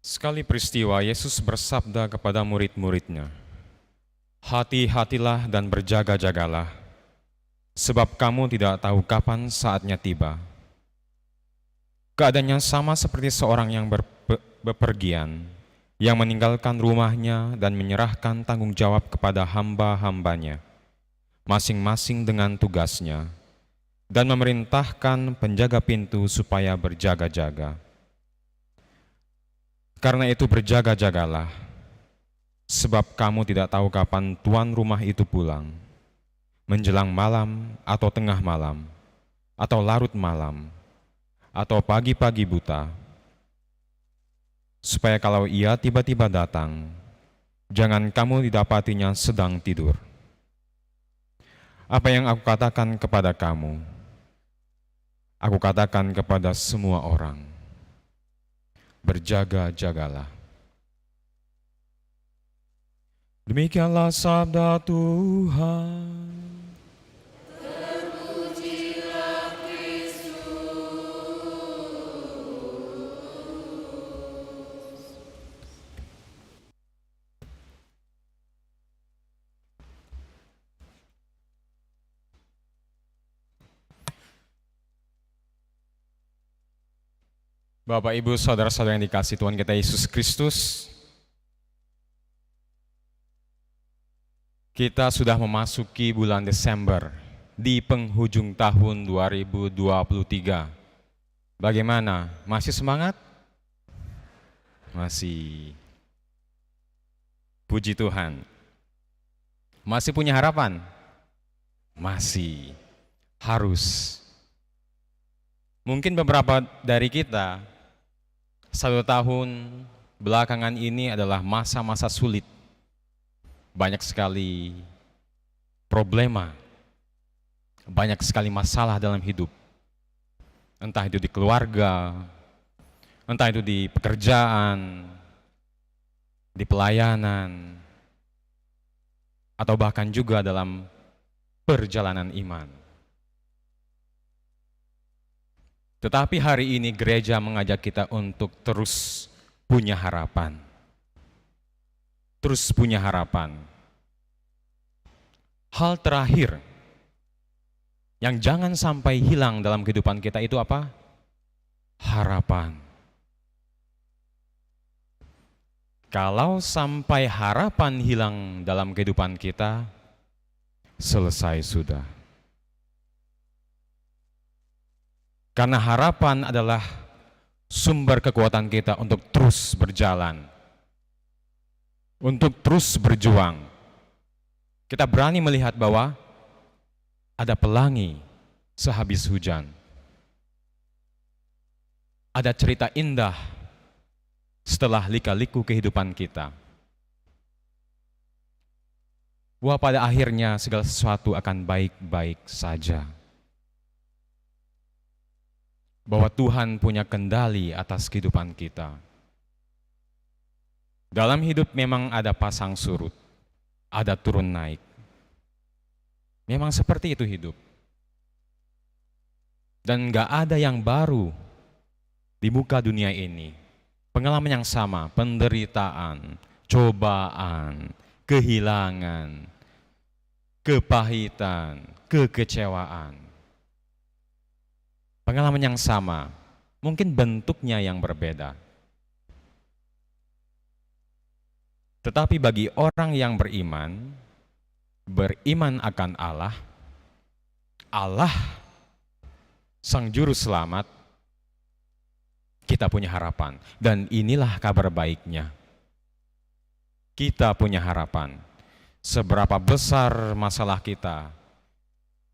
Sekali peristiwa, Yesus bersabda kepada murid-muridnya, "Hati-hatilah dan berjaga-jagalah, sebab kamu tidak tahu kapan saatnya tiba." Keadaannya sama seperti seorang yang bepergian, yang meninggalkan rumahnya dan menyerahkan tanggung jawab kepada hamba-hambanya, masing-masing dengan tugasnya, dan memerintahkan penjaga pintu supaya berjaga-jaga. Karena itu berjaga-jagalah, sebab kamu tidak tahu kapan tuan rumah itu pulang, menjelang malam atau tengah malam, atau larut malam, atau pagi-pagi buta, supaya kalau ia tiba-tiba datang, jangan kamu didapatinya sedang tidur. Apa yang aku katakan kepada kamu, aku katakan kepada semua orang, berjaga-jagalah. Demikianlah sabda Tuhan. Terpujilah Kristus. Bapak, Ibu, saudara-saudara yang dikasihi Tuhan kita Yesus Kristus, kita sudah memasuki bulan Desember di penghujung tahun 2023. Bagaimana? Masih semangat? Masih. Puji Tuhan. Masih punya harapan? Masih. Harus. Mungkin beberapa dari kita 1 tahun belakangan ini adalah masa-masa sulit. Banyak sekali problema, banyak sekali masalah dalam hidup. Entah itu di keluarga, entah itu di pekerjaan, di pelayanan, atau bahkan juga dalam perjalanan iman. Tetapi hari ini gereja mengajak kita untuk terus punya harapan. Terus punya harapan. Hal terakhir yang jangan sampai hilang dalam kehidupan kita itu apa? Harapan. Kalau sampai harapan hilang dalam kehidupan kita, selesai sudah. Karena harapan adalah sumber kekuatan kita untuk terus berjalan, untuk terus berjuang. Kita berani melihat bahwa ada pelangi sehabis hujan. Ada cerita indah setelah lika-liku kehidupan kita. Bahwa pada akhirnya segala sesuatu akan baik-baik saja. Bahwa Tuhan punya kendali atas kehidupan kita. Dalam hidup memang ada pasang surut, ada turun naik. Memang seperti itu hidup. Dan gak ada yang baru di muka dunia ini. Pengalaman yang sama, penderitaan, cobaan, kehilangan, kepahitan, kekecewaan. Pengalaman yang sama, mungkin bentuknya yang berbeda. Tetapi bagi orang yang beriman akan Allah, Allah Sang Juru Selamat, kita punya harapan. Dan inilah kabar baiknya. Kita punya harapan. Seberapa besar masalah kita,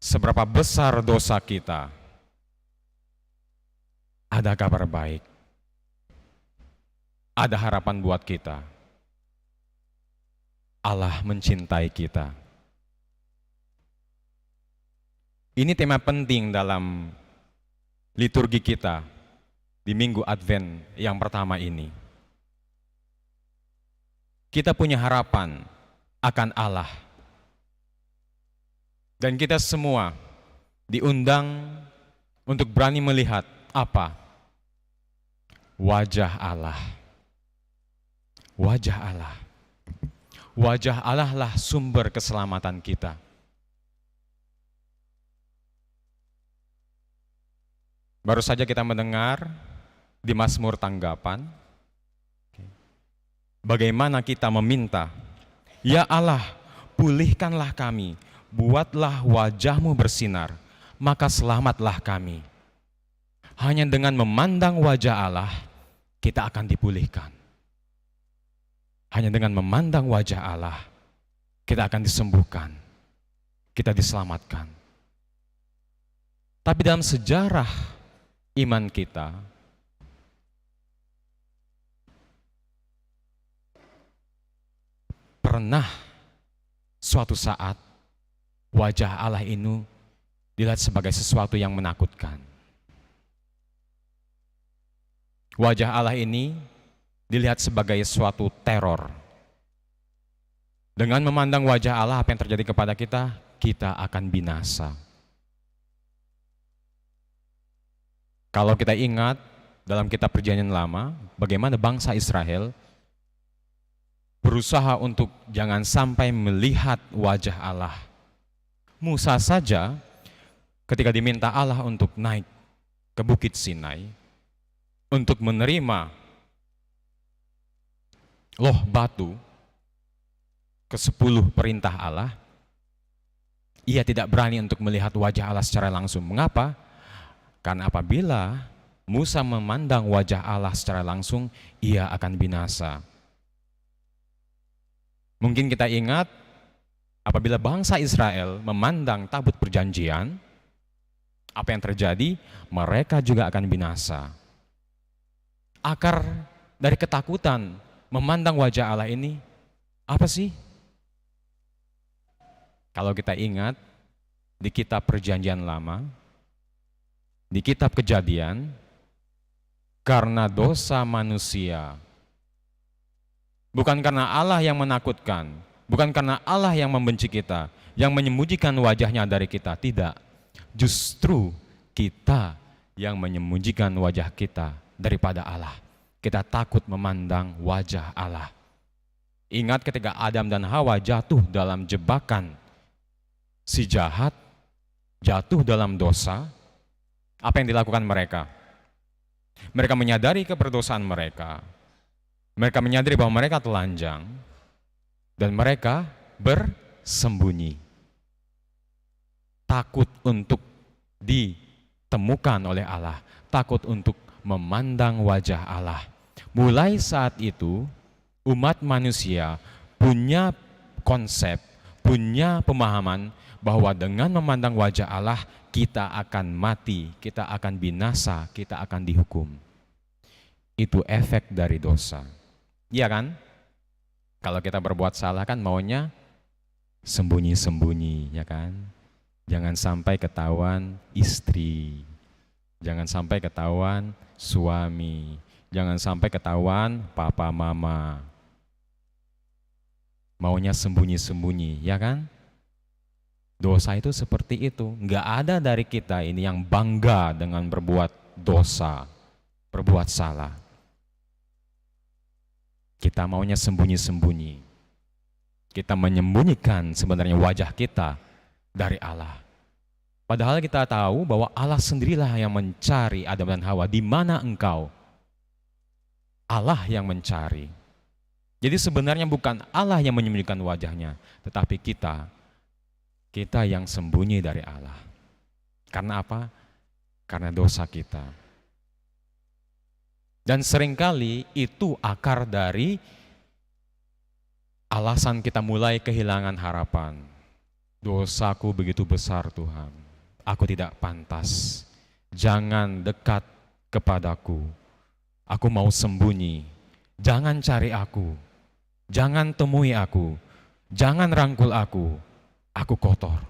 seberapa besar dosa kita, ada kabar baik. Ada harapan buat kita. Allah mencintai kita. Ini tema penting dalam liturgi kita di Minggu Advent yang pertama ini. Kita punya harapan akan Allah. Dan kita semua diundang untuk berani melihat apa? Wajah Allah. wajah Allah. Wajah Allah lah sumber keselamatan kita. Baru saja kita mendengar di Mazmur Tanggapan, bagaimana kita meminta, ya Allah, pulihkanlah kami, buatlah wajah-Mu bersinar, maka selamatlah kami. Hanya dengan memandang wajah Allah, kita akan dipulihkan. Hanya dengan memandang wajah Allah, kita akan disembuhkan, kita diselamatkan. Tapi dalam sejarah iman kita, pernah suatu saat wajah Allah ini dilihat sebagai sesuatu yang menakutkan. Wajah Allah ini dilihat sebagai suatu teror. Dengan memandang wajah Allah, apa yang terjadi kepada kita? Kita akan binasa. Kalau kita ingat dalam kitab Perjanjian Lama, bagaimana bangsa Israel berusaha untuk jangan sampai melihat wajah Allah. Musa saja ketika diminta Allah untuk naik ke Bukit Sinai untuk menerima loh batu ke-10 perintah Allah, ia tidak berani untuk melihat wajah Allah secara langsung. Mengapa? Karena apabila Musa memandang wajah Allah secara langsung, ia akan binasa. Mungkin kita ingat apabila bangsa Israel memandang tabut perjanjian, apa yang terjadi? Mereka juga akan binasa. Akar dari ketakutan memandang wajah Allah ini apa sih? Kalau kita ingat di kitab Perjanjian Lama, di kitab Kejadian, karena dosa manusia, bukan karena Allah yang menakutkan, bukan karena Allah yang membenci kita, yang menyembunyikan wajahnya dari kita, tidak. Justru kita yang menyembunyikan wajah kita daripada Allah. Kita takut memandang wajah Allah. Ingat ketika Adam dan Hawa jatuh dalam jebakan si jahat, jatuh dalam dosa, apa yang dilakukan mereka? Mereka menyadari keberdosaan mereka. Mereka menyadari bahwa mereka telanjang dan mereka bersembunyi. Takut untuk ditemukan oleh Allah, takut untuk memandang wajah Allah. Mulai saat itu, umat manusia punya konsep, punya pemahaman bahwa dengan memandang wajah Allah, kita akan mati, kita akan binasa, kita akan dihukum. Itu efek dari dosa. Iya kan? Kalau kita berbuat salah kan maunya sembunyi-sembunyi, ya kan? Jangan sampai ketahuan istri, jangan sampai ketahuan suami, jangan sampai ketahuan papa mama. Maunya sembunyi-sembunyi, ya kan? Dosa itu seperti itu. Nggak ada dari kita ini yang bangga dengan berbuat dosa, berbuat salah. Kita maunya sembunyi-sembunyi. Kita menyembunyikan sebenarnya wajah kita dari Allah. Padahal kita tahu bahwa Allah sendirilah yang mencari Adam dan Hawa. Di mana engkau? Allah yang mencari. Jadi sebenarnya bukan Allah yang menyembunyikan wajahnya, tetapi kita yang sembunyi dari Allah. Karena apa? Karena dosa kita. Dan seringkali itu akar dari alasan kita mulai kehilangan harapan. Dosaku begitu besar Tuhan, aku tidak pantas. Jangan dekat kepadaku. Aku mau sembunyi. Jangan cari aku. Jangan temui aku. Jangan rangkul aku. Aku kotor.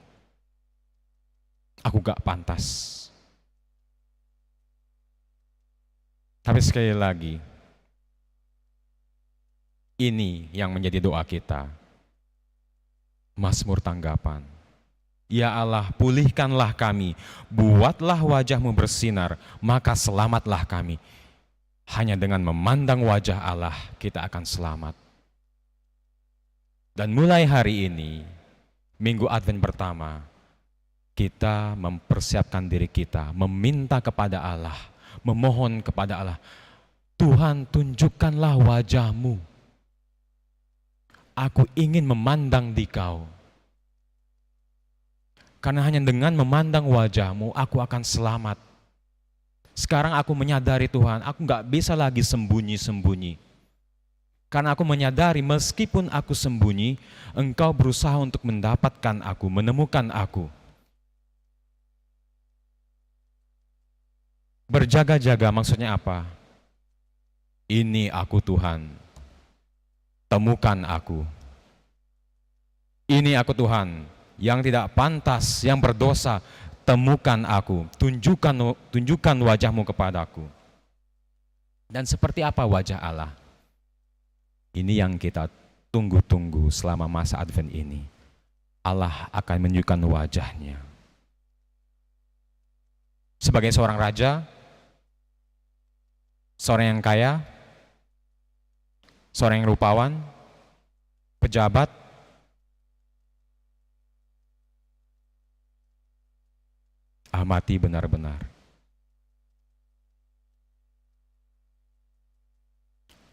Aku gak pantas. Tapi sekali lagi, ini yang menjadi doa kita. Mazmur Tanggapan. Ya Allah, pulihkanlah kami, buatlah wajah-Mu bersinar, maka selamatlah kami. Hanya dengan memandang wajah Allah kita akan selamat. Dan mulai hari ini, Minggu Advent pertama, kita mempersiapkan diri kita, meminta kepada Allah, memohon kepada Allah, Tuhan tunjukkanlah wajah-Mu. Aku ingin memandang Dikau. Karena hanya dengan memandang wajah-Mu, aku akan selamat. Sekarang aku menyadari Tuhan, aku gak bisa lagi sembunyi-sembunyi. Karena aku menyadari meskipun aku sembunyi, Engkau berusaha untuk mendapatkan aku, menemukan aku. Berjaga-jaga maksudnya apa? Ini aku Tuhan, temukan aku. Ini aku Tuhan, yang tidak pantas, yang berdosa, temukan aku, tunjukkan wajah-Mu kepadaku. Dan seperti apa wajah Allah? Ini yang kita tunggu-tunggu selama masa Advent ini. Allah akan menunjukkan wajah-Nya. Sebagai seorang raja, seorang yang kaya, seorang yang rupawan, pejabat, amati benar-benar.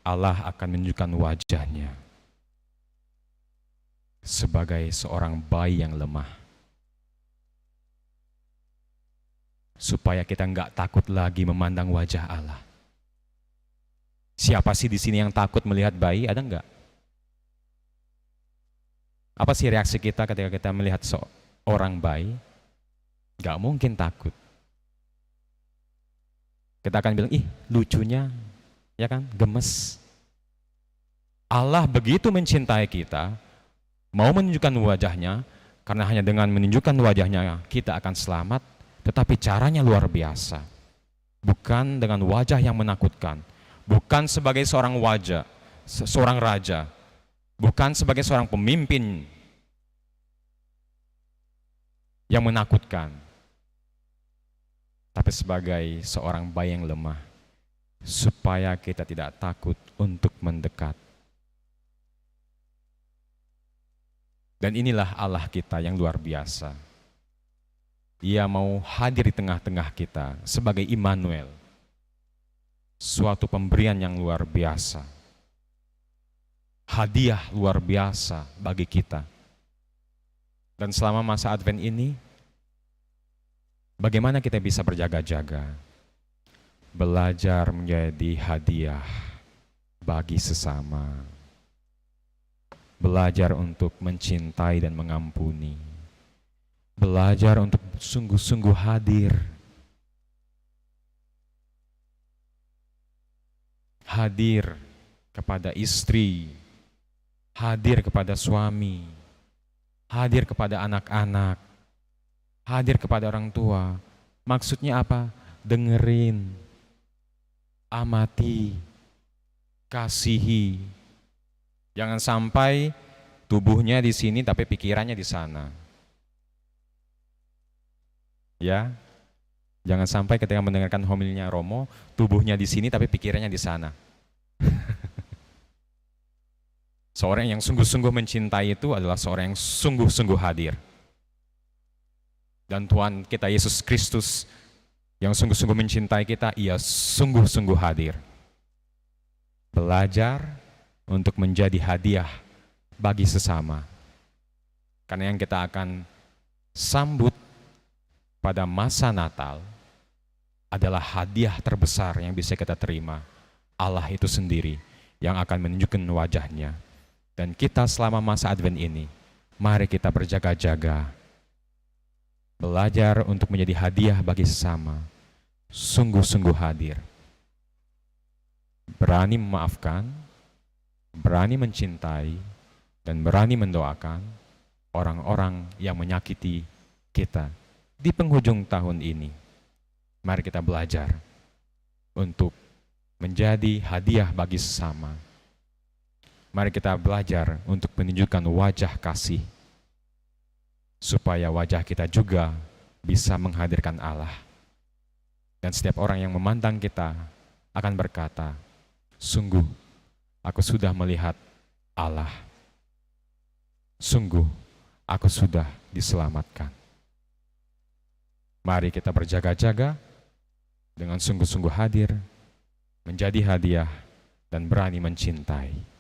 Allah akan menunjukkan wajah-Nya sebagai seorang bayi yang lemah. Supaya kita enggak takut lagi memandang wajah Allah. Siapa sih di sini yang takut melihat bayi? Ada enggak? Apa sih reaksi kita ketika kita melihat seorang bayi? Enggak mungkin takut. Kita akan bilang, ih lucunya, ya kan, gemes. Allah begitu mencintai kita, mau menunjukkan wajah-Nya, karena hanya dengan menunjukkan wajah-Nya kita akan selamat, tetapi caranya luar biasa. Bukan dengan wajah yang menakutkan, bukan sebagai seorang raja, bukan sebagai seorang pemimpin yang menakutkan, tapi sebagai seorang bayi yang lemah, supaya kita tidak takut untuk mendekat. Dan inilah Allah kita yang luar biasa. Ia mau hadir di tengah-tengah kita sebagai Immanuel. Suatu pemberian yang luar biasa. Hadiah luar biasa bagi kita. Dan selama masa Advent ini, bagaimana kita bisa berjaga-jaga? Belajar menjadi hadiah bagi sesama. Belajar untuk mencintai dan mengampuni. Belajar untuk sungguh-sungguh hadir. Hadir kepada istri, hadir kepada suami, hadir kepada anak-anak, hadir kepada orang tua. Maksudnya apa? Dengerin, amati, kasihi. Jangan sampai tubuhnya di sini tapi pikirannya di sana. Ya, jangan sampai ketika mendengarkan homilinya Romo, tubuhnya di sini tapi pikirannya di sana. Seorang yang sungguh-sungguh mencintai itu adalah seorang yang sungguh-sungguh hadir. Dan Tuhan kita Yesus Kristus yang sungguh-sungguh mencintai kita, Ia sungguh-sungguh hadir. Belajar untuk menjadi hadiah bagi sesama. Karena yang kita akan sambut pada masa Natal adalah hadiah terbesar yang bisa kita terima. Allah itu sendiri yang akan menunjukkan wajah-Nya. Dan kita selama masa Advent ini, mari kita berjaga-jaga. Belajar untuk menjadi hadiah bagi sesama. Sungguh-sungguh hadir. Berani memaafkan, berani mencintai, dan berani mendoakan orang-orang yang menyakiti kita. Di penghujung tahun ini, mari kita belajar untuk menjadi hadiah bagi sesama. Mari kita belajar untuk menunjukkan wajah kasih, supaya wajah kita juga bisa menghadirkan Allah. Dan setiap orang yang memandang kita akan berkata, "Sungguh, aku sudah melihat Allah. Sungguh, aku sudah diselamatkan." Mari kita berjaga-jaga dengan sungguh-sungguh hadir, menjadi hadiah, dan berani mencintai.